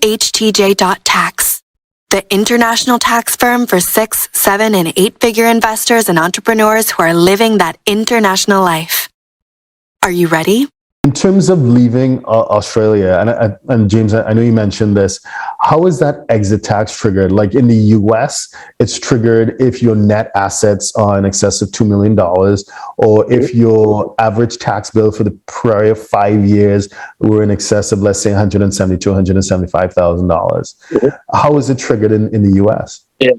HTJ.tax, the international tax firm for 6, 7, and 8-figure investors and entrepreneurs who are living that international life. Are you ready? In terms of leaving Australia, and James, I know you mentioned this, how is that exit tax triggered? Like in the US, it's triggered if your net assets are in excess of $2 million, or if your average tax bill for the prior 5 years were in excess of, let's say, $170,000 to $175,000. How is it triggered in the US? Yeah,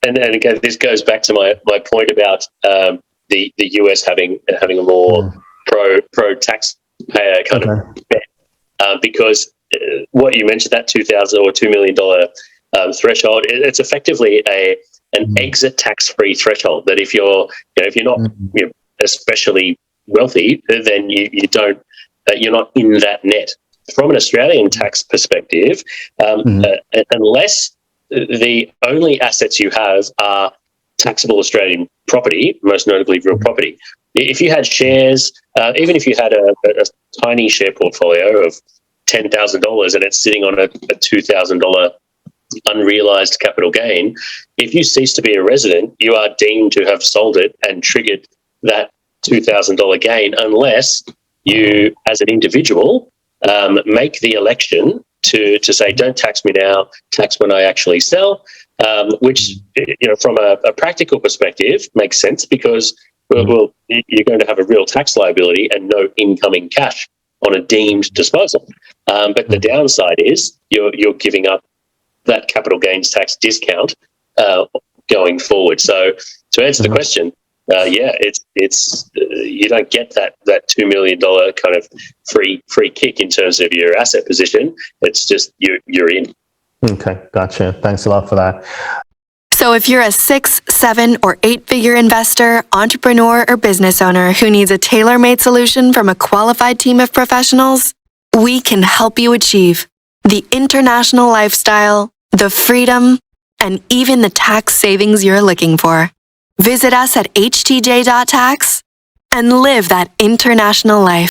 and again, this goes back to my point about the US having a more pro tax payer kind of bet, because what you mentioned, that $2,000 or $2 million threshold, it's effectively an exit tax free threshold. That if you're not especially wealthy, then you don't you're not in that net. From an Australian tax perspective, unless the only assets you have are taxable Australian property, most notably real property. If you had shares, even if you had a tiny share portfolio of $10,000 and it's sitting on a $2,000 unrealized capital gain, if you cease to be a resident, you are deemed to have sold it and triggered that $2,000 gain, unless you, as an individual, make the election to say, don't tax me now, tax when I actually sell, which, from a practical perspective makes sense, because well, you're going to have a real tax liability and no incoming cash on a deemed disposal. But the downside is you're giving up that capital gains tax discount going forward. So to answer the question, it's you don't get that $2 million kind of free kick in terms of your asset position. It's just you're in. Okay, gotcha. Thanks a lot for that. So if you're a 6, 7, or 8-figure investor, entrepreneur, or business owner who needs a tailor-made solution from a qualified team of professionals, we can help you achieve the international lifestyle, the freedom, and even the tax savings you're looking for. Visit us at htj.tax and live that international life.